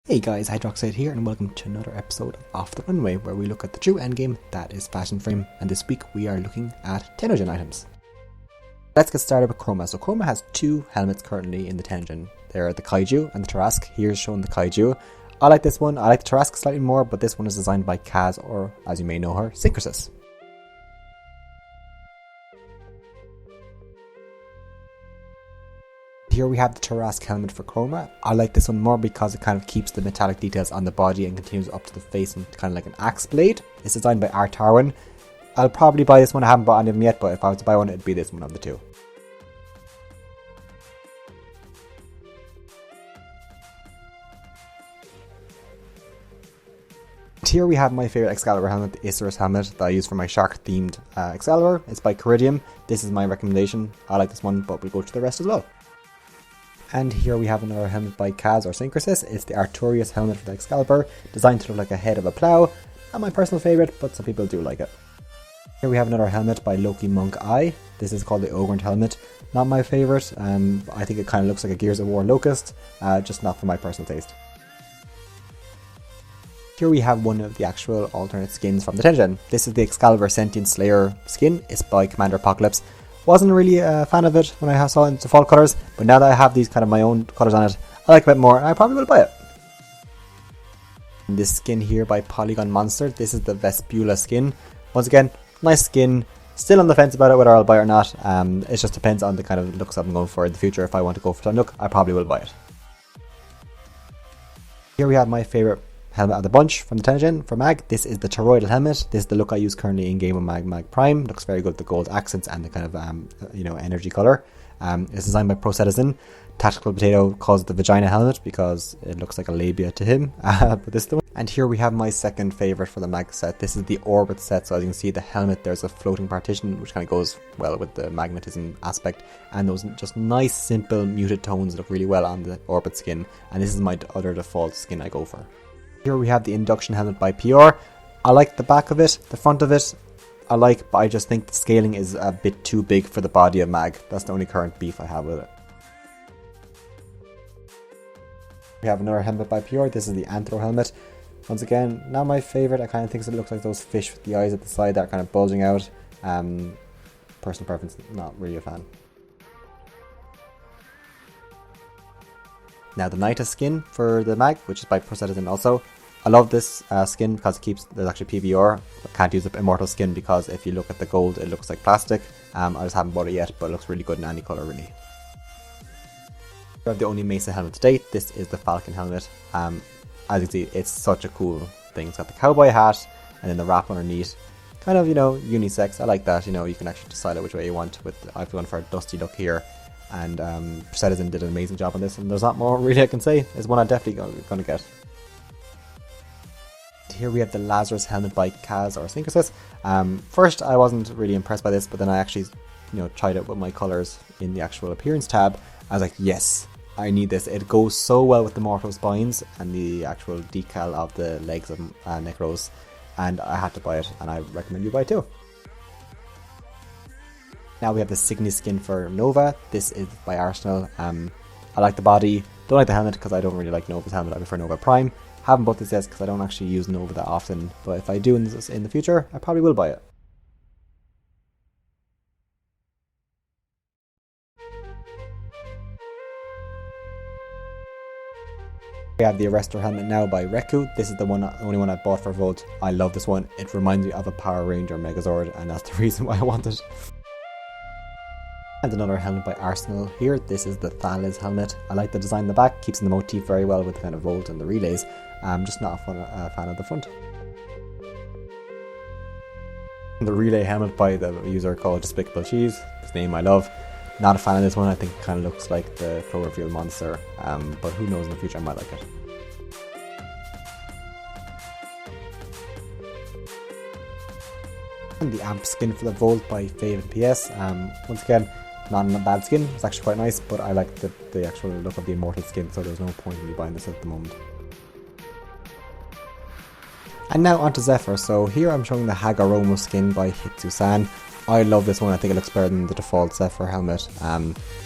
Hey guys, Hydroxate here and welcome to another episode of Off the Runway where we look at the true endgame, that is Fashion Frame, and this week we are looking at TennoGen items. Let's get started with Chroma. So Chroma has two helmets currently in the TennoGen. They're the Kaiju and the Tarask. Here's showing the Kaiju. I like this one. I like the Tarask slightly more, but this one is designed by Kaz, or as you may know her, Synchrosis. Here we have the Tarask helmet for Chroma. I like this one more because it kind of keeps the metallic details on the body and continues up to the face and kind of like an axe blade. It's designed by R. Tarwin. I'll probably buy this one. I haven't bought any of them yet, but if I was to buy one, it'd be this one of the two. Here we have my favourite Excalibur helmet, the Isurus helmet that I use for my shark themed Excalibur. It's by Caridium. This is my recommendation. I like this one, but we'll go to the rest as well. And here we have another helmet by Kaz or Synchrosis. It's the Artorias helmet for the Excalibur, designed to look like a head of a plough. Not my personal favourite, but some people do like it. Here we have another helmet by Loki Monk Eye. This is called the Ogrant helmet. Not my favourite. I think it kind of looks like a Gears of War Locust, just not for my personal taste. Here we have one of the actual alternate skins from the TennoGen. This is the Excalibur Sentient Slayer skin. It's by Commander Apocalypse. Wasn't really a fan of it when I saw it in default colours, but now that I have these kind of my own colours on it, I like it a bit more and I probably will buy it. And this skin here by Polygon Monster, this is the Vespula skin. Once again, nice skin, still on the fence about it whether I'll buy it or not. It just depends on the kind of looks I'm going for in the future. If I want to go for some look, I probably will buy it. Here we have my favourite helmet of the bunch from the TennoGen for Mag. This is the toroidal helmet. This is the look I use currently in game with Mag Prime. Looks very good with the gold accents and the kind of energy colour. It's designed by ProCitizen. Tactical Potato calls it the vagina helmet because it looks like a labia to him. But this is the one. And here we have my second favourite for the Mag set. This is the Orbit set. So as you can see, the helmet, there's a floating partition which kind of goes well with the magnetism aspect, and those just nice simple muted tones look really well on the Orbit skin, and this is my other default skin I go for. Here we have the Induction helmet by PR. I like the back of it, the front of it I like, but I just think the scaling is a bit too big for the body of Mag. That's the only current beef I have with it. We have another helmet by PR. This is the Anthro helmet. Once again, not my favourite. I kind of think it looks like those fish with the eyes at the side that are kind of bulging out. Personal preference, not really a fan. Now the Nita skin for the Mag, which is by ProCitizen also. I love this skin because it keeps, there's actually PBR. I can't use the Immortal skin because if you look at the gold it looks like plastic. I just haven't bought it yet, but it looks really good in any colour really. We have the only Mesa helmet to date. This is the Falcon helmet. As you can see, it's such a cool thing. It's got the cowboy hat and then the wrap underneath. Kind of, unisex. I like that. You can actually decide it which way you want. I've gone for a dusty look here. And ProCitizen did an amazing job on this, and there's not more really I can say. It's one I'm definitely going to get. Here we have the Lazarus helmet by Kaz or Synchrosis. First I wasn't really impressed by this, but then I actually tried it with my colours in the actual appearance tab. I was like, yes, I need this. It goes so well with the Mortal spines and the actual decal of the legs of Necros, and I had to buy it, and I recommend you buy it too. Now we have the Signy skin for Nova. This is by Arsenal. I like the body, don't like the helmet because I don't really like Nova's helmet. I prefer Nova Prime. Haven't bought this yet because I don't actually use Nova that often, but if I do in the future, I probably will buy it. We have the Arrestor helmet now by Reku. This is the only one I bought for Volt. I love this one. It reminds me of a Power Ranger Megazord, and that's the reason why I want it. And another helmet by Arsenal here. This is the Thales helmet. I like the design in the back, keeps in the motif very well with the kind of Volt and the relays. I'm just not a fan of the front. And the relay helmet by the user called Despicable Cheese. His name I love. Not a fan of this one. I think it kind of looks like the Cloverfield monster, but who knows, in the future I might like it. And the Amp skin for the Volt by Fave and PS. Once again, not a bad skin. It's actually quite nice, but I like the actual look of the Immortal skin, so there's no point in me buying this at the moment. And now onto Zephyr. So here I'm showing the Hagoromo skin by Hitsu-san. I love this one. I think it looks better than the default Zephyr helmet.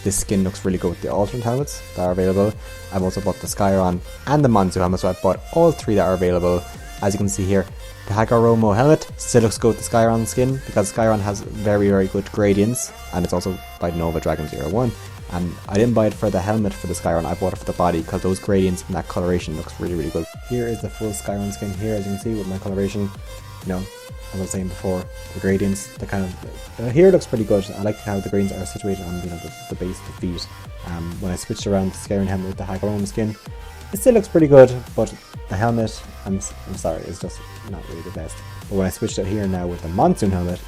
This skin looks really good with the alternate helmets that are available. I've also bought the Skyron and the Monzu helmet, so I bought all three that are available. As you can see here, the Hagoromo helmet still looks good with the Skyron skin, because Skyron has very, very good gradients, and it's also by Nova Dragon 01. I didn't buy it for the helmet for the Skyron, I bought it for the body, because those gradients and that coloration looks really, really good. Here is the full Skyron skin here, as you can see, with my coloration. You know, as I was saying before, the gradients, the kind of here looks pretty good. I like how the gradients are situated on, you know, the base of the feet. When I switched around the Skyron helmet with the Hagoromo skin, it still looks pretty good, but the helmet, I'm sorry, it's just not really the best. But when I switched it here now with the Monsoon helmet,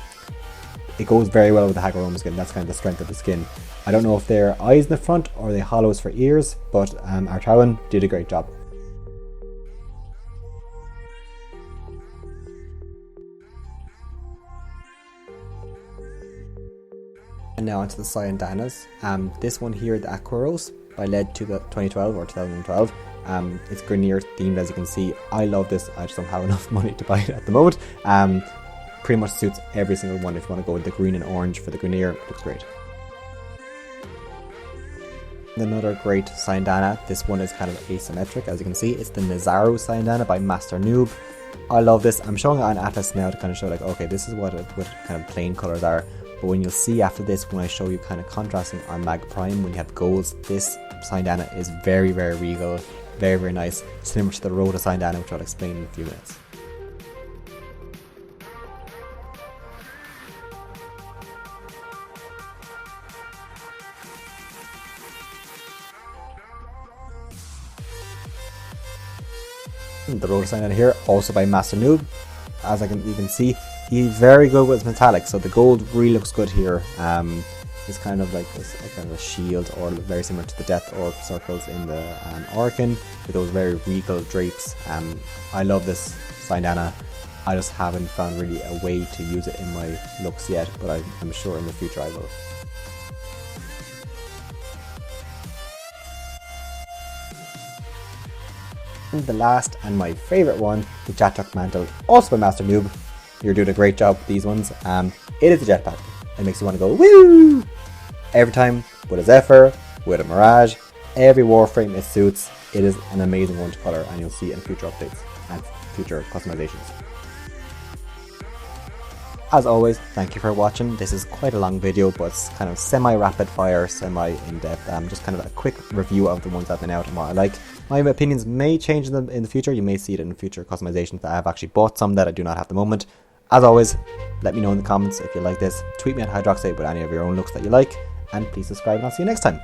it goes very well with the Hagoromo skin. That's kind of the strength of the skin. I don't know if they're eyes in the front or they hollows for ears, but Artawan did a great job. And now onto the Cyandanas. This one here, the Aquaros, by Led to the 2012 or 2012. It's Grenier themed, as you can see. I love this. I just don't have enough money to buy it at the moment. Pretty much suits every single one. If you want to go with the green and orange for the Grenier, it looks great. Another great Cyandana. This one is kind of asymmetric, as you can see. It's the Nazaru Cyandana by Master Noob. I love this. I'm showing it on Atlas now to kind of show like, okay, this is what kind of plain colors are. But when you'll see after this, when I show you kind of contrasting on Mag Prime, when you have golds, this Cyandana is very, very regal, very, very nice, similar to the Rhoda Cyandana, which I'll explain in a few minutes. The Rhoda Cyandana here, also by Master Noob. As you can see, he's very good with metallic, so the gold really looks good here. It's kind of like this kind of a shield, or very similar to the Death Orb circles in the Orkin, with those very regal drapes. I love this Cyandana. I just haven't found really a way to use it in my looks yet, but I'm sure in the future I will. And the last and my favourite one, the Jatok Mantle, also by Master Noob. You're doing a great job with these ones. It is a jetpack. It makes you want to go woo! Every time, with a Zephyr, with a Mirage, every Warframe it suits. It is an amazing one to colour, and you'll see it in future updates and future customizations. As always, thank you for watching. This is quite a long video, but it's kind of semi-rapid fire, semi-in-depth. Just kind of a quick review of the ones that have been out and what I like. My opinions may change in the future. You may see it in future customizations that I have actually bought some that I do not have at the moment. As always, let me know in the comments if you like this. Tweet me at Hydroxate with any of your own looks that you like. And please subscribe, and I'll see you next time.